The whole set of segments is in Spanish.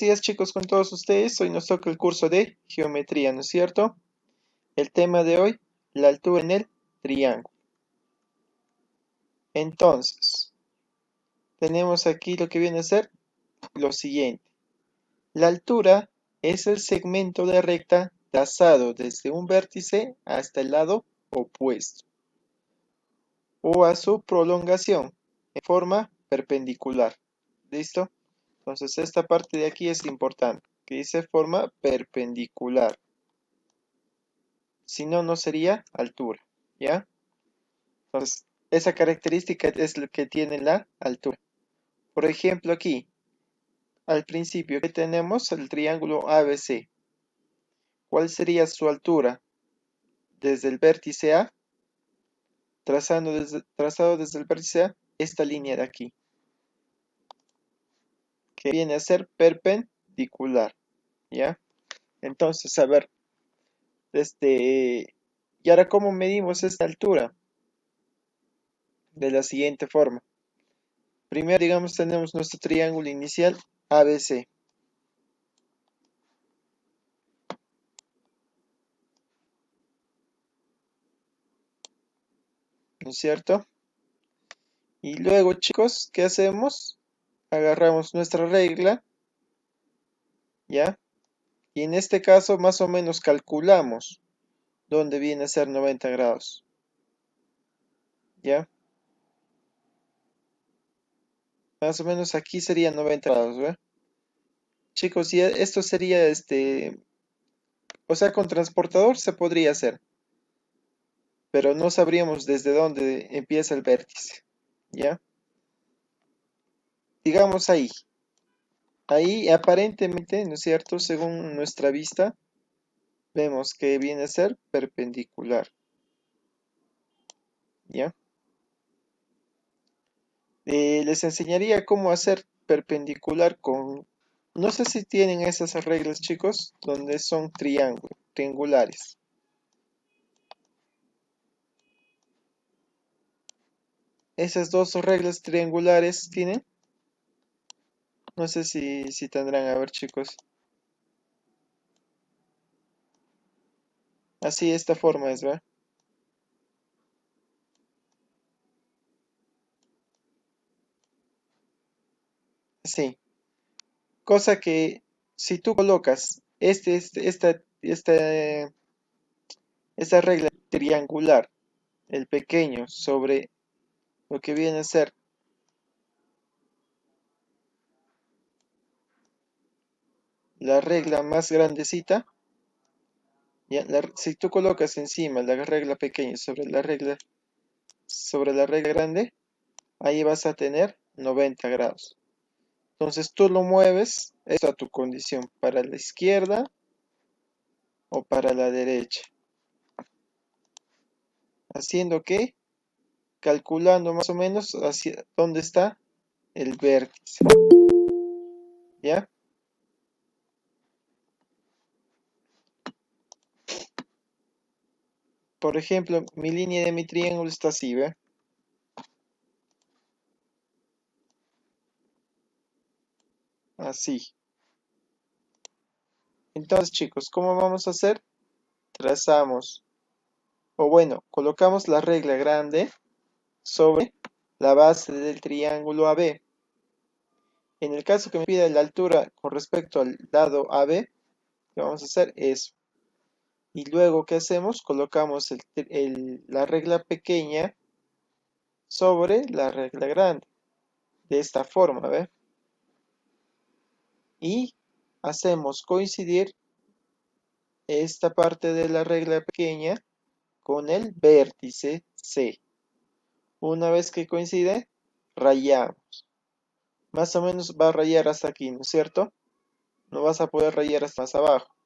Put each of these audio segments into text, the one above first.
días chicos con todos ustedes, hoy nos toca el curso de geometría, ¿no es cierto? El tema de hoy, la altura en el triángulo. Entonces, tenemos aquí lo que viene a ser lo siguiente. La altura es el segmento de recta trazado desde un vértice hasta el lado opuesto o a su prolongación en forma perpendicular. ¿Listo? Entonces esta parte de aquí es importante, que dice forma perpendicular. Si no, no sería altura, ¿ya? Entonces, esa característica es lo que tiene la altura. Por ejemplo, aquí, al principio que tenemos el triángulo ABC. ¿Cuál sería su altura? Desde el vértice A, trazado desde el vértice A, esta línea de aquí, que viene a ser perpendicular, ¿ya? Entonces, a ver, y ahora, ¿cómo medimos esta altura? De la siguiente forma. Primero, digamos, tenemos nuestro triángulo inicial ABC. ¿No es cierto? Y luego, chicos, ¿qué hacemos? Agarramos nuestra regla, ¿ya? Y en este caso, más o menos calculamos dónde viene a ser 90 grados, ¿ya? Más o menos aquí sería 90 grados, ¿ve? Chicos, y esto sería, o sea, con transportador se podría hacer, pero no sabríamos desde dónde empieza el vértice, ¿ya? Digamos ahí. Ahí aparentemente, ¿no es cierto? Según nuestra vista, vemos que viene a ser perpendicular, ¿ya? Les enseñaría cómo hacer perpendicular con... No sé si tienen esas reglas, chicos, donde son triangulares. Esas dos reglas triangulares tienen. No sé si tendrán. A ver, chicos. Así, esta forma es, ¿va? Sí. Cosa que si tú colocas esta regla triangular, el pequeño, sobre lo que viene a ser la regla más grandecita, ¿ya? Si tú colocas encima la regla pequeña sobre la regla grande, ahí vas a tener 90 grados. Entonces tú lo mueves, esto a tu condición, para la izquierda o para la derecha. Haciendo que, calculando más o menos hacia dónde está el vértice, ¿ya? Por ejemplo, mi línea de mi triángulo está así, ¿ve? Así. Entonces, chicos, ¿cómo vamos a hacer? Trazamos, o bueno, colocamos la regla grande sobre la base del triángulo AB. En el caso que me pida la altura con respecto al lado AB, ¿qué vamos a hacer? Eso. Y luego, ¿qué hacemos? Colocamos la regla pequeña sobre la regla grande. De esta forma, ¿ve? Y hacemos coincidir esta parte de la regla pequeña con el vértice C. Una vez que coincide, rayamos. Más o menos va a rayar hasta aquí, ¿no es cierto? No vas a poder rayar hasta más abajo,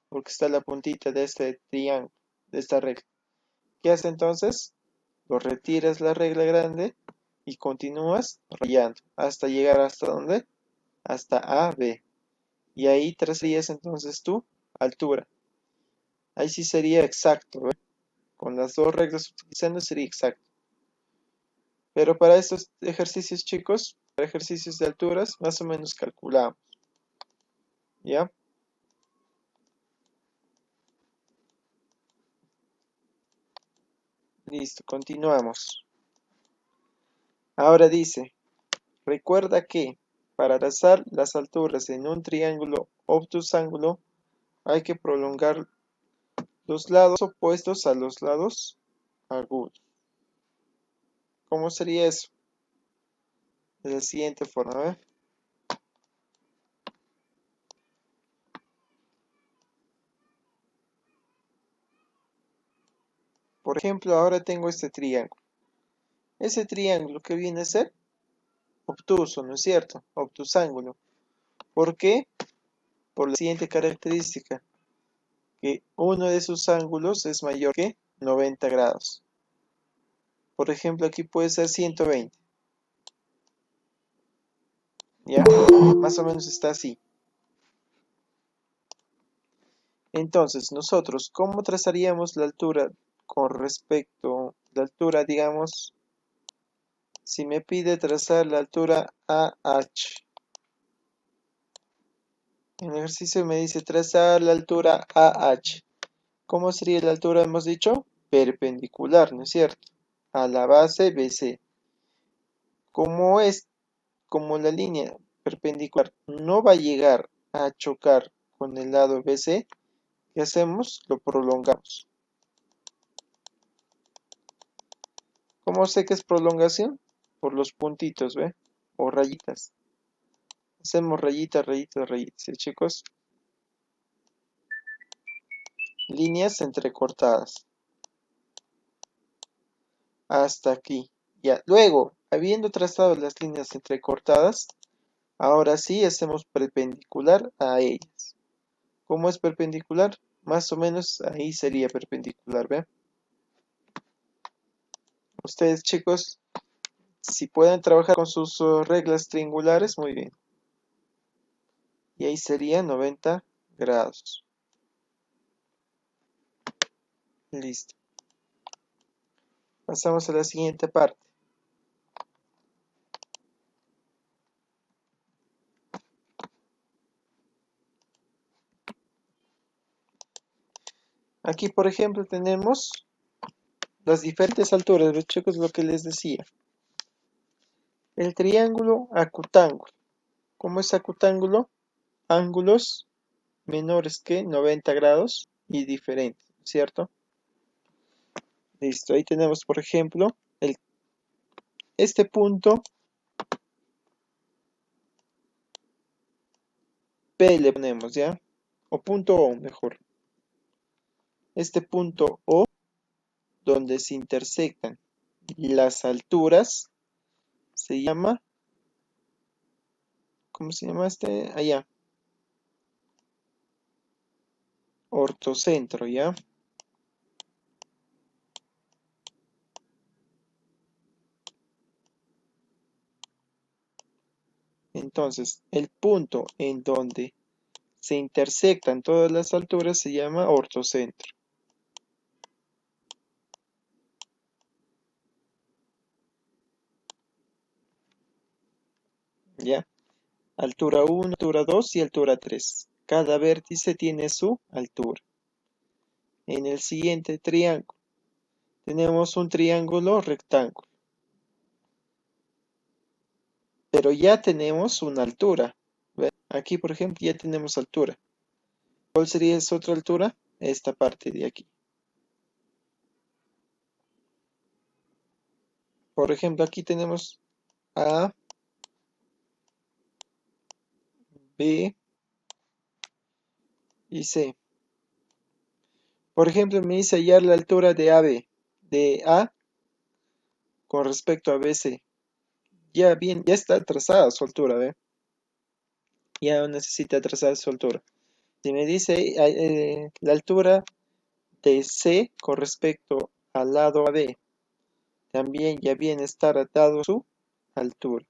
porque está la puntita de este triángulo, de esta regla. ¿Qué hace entonces? Lo retiras la regla grande y continúas rayando hasta llegar hasta ¿dónde? Hasta AB. Y ahí trazarías entonces tu altura. Ahí sí sería exacto, ¿ve? Con las dos reglas utilizando sería exacto. Pero para estos ejercicios, chicos, para ejercicios de alturas, más o menos calculamos. ¿ya? Listo, continuamos. Ahora dice, recuerda que para trazar las alturas en un triángulo obtusángulo hay que prolongar los lados opuestos a los lados agudos. ¿Cómo sería eso? De la siguiente forma, ¿eh? Por ejemplo, ahora tengo este triángulo. Ese triángulo que viene a ser obtuso, ¿no es cierto? Obtusángulo. ¿Por qué? Por la siguiente característica, que uno de sus ángulos es mayor que 90 grados. Por ejemplo, aquí puede ser 120. ¿Ya? Más o menos está así. Entonces, nosotros, ¿cómo trazaríamos la altura con respecto a la altura, digamos, si me pide trazar la altura AH? En el ejercicio me dice trazar la altura AH. ¿Cómo sería la altura, hemos dicho? Perpendicular, ¿no es cierto? A la base BC. Como es, como la línea perpendicular no va a llegar a chocar con el lado BC, ¿qué hacemos? Lo prolongamos. ¿Cómo sé que es prolongación? Por los puntitos, ¿ve? O rayitas. Hacemos rayitas, rayitas, rayitas, ¿sí, chicos? Líneas entrecortadas. Hasta aquí. Ya. Luego, habiendo trazado las líneas entrecortadas, ahora sí hacemos perpendicular a ellas. ¿Cómo es perpendicular? Más o menos ahí sería perpendicular, ¿ve? Ustedes, chicos, si pueden trabajar con sus reglas triangulares, muy bien. Y ahí sería 90 grados. Listo. Pasamos a la siguiente parte. Aquí, por ejemplo, tenemos las diferentes alturas, los chicos, lo que les decía. El triángulo acutángulo. ¿Cómo es acutángulo? Ángulos menores que 90 grados y diferentes, ¿cierto? Listo, ahí tenemos, por ejemplo, este punto P le ponemos, ¿ya? O punto O, mejor. Este punto O, donde se intersectan las alturas, se llama, ¿cómo se llama este? Allá, ortocentro, ¿ya? Entonces, el punto en donde se intersectan todas las alturas se llama ortocentro, ¿ya? Altura 1, altura 2 y altura 3. Cada vértice tiene su altura. En el siguiente triángulo tenemos un triángulo rectángulo, pero ya tenemos una altura. ¿Ve? Aquí, por ejemplo, ya tenemos altura. ¿Cuál sería esa otra altura? Esta parte de aquí. Por ejemplo, aquí tenemos A, B y C. Por ejemplo, me dice hallar la altura de AB, de A con respecto a BC. Ya bien, ya está trazada su altura, ¿ve? Ya no necesita trazar su altura. Si me dice la altura de C con respecto al lado AB, también ya viene estar dado su altura.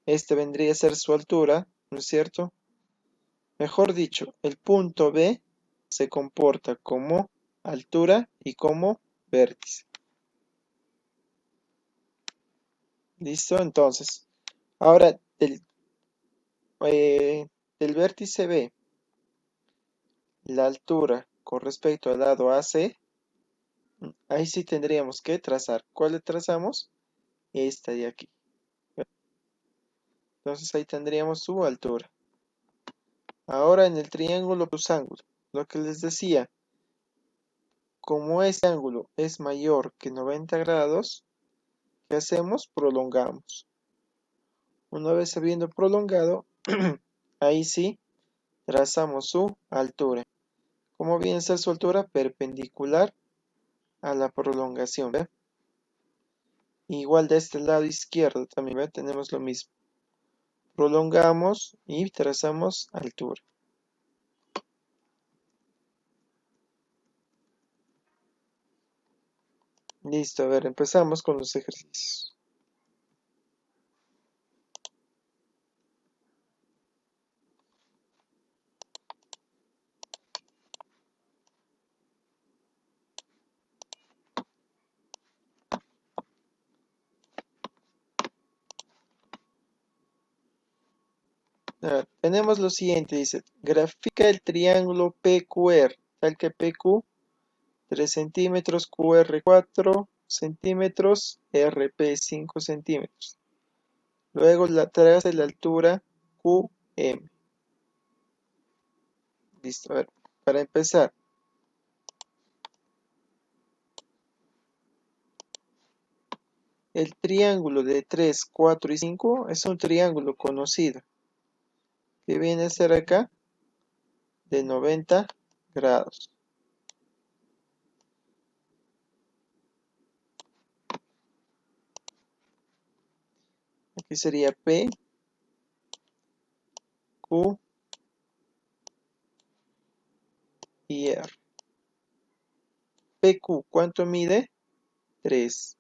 Este vendría a ser su altura, ¿no es cierto? Mejor dicho, el punto B se comporta como altura y como vértice. ¿Listo? Entonces, ahora del vértice B, la altura con respecto al lado AC, ahí sí tendríamos que trazar. ¿Cuál le trazamos? Esta de aquí. Entonces ahí tendríamos su altura. Ahora en el triángulo plus ángulo, lo que les decía, como este ángulo es mayor que 90 grados, ¿qué hacemos? Prolongamos. Una vez habiendo prolongado, ahí sí trazamos su altura. ¿Cómo viene a ser su altura? Perpendicular a la prolongación. ¿Ve? Igual de este lado izquierdo también ¿ve? Tenemos lo mismo. Prolongamos y trazamos altura. Listo, a ver, empezamos con los ejercicios. A ver, tenemos lo siguiente, dice, grafica el triángulo PQR, tal que PQ 3 centímetros, QR 4 centímetros, RP 5 centímetros. Luego traza la altura QM. Listo, a ver, para empezar, el triángulo de 3, 4 y 5 es un triángulo conocido, que viene a ser acá de 90 grados. Aquí sería P, Q y R. PQ, ¿cuánto mide? 3.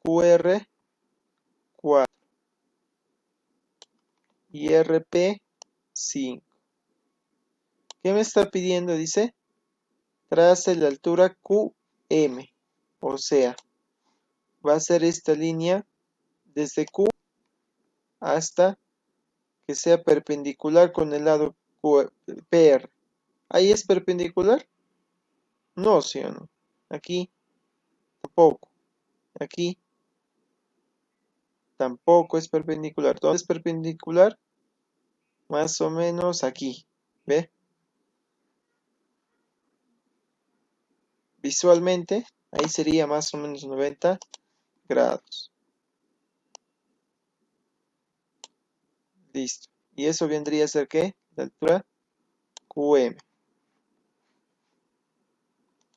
QR, 4. Y RP, 5. ¿Qué me está pidiendo? Dice, trace la altura QM. O sea, va a ser esta línea desde Q hasta que sea perpendicular con el lado PR. ¿Ahí es perpendicular? No, ¿sí o no? Aquí tampoco. Aquí tampoco es perpendicular. ¿Dónde es perpendicular? Más o menos aquí. ¿Ve? Visualmente, ahí sería más o menos 90 grados. Listo. Y eso vendría a ser ¿qué? La altura QM.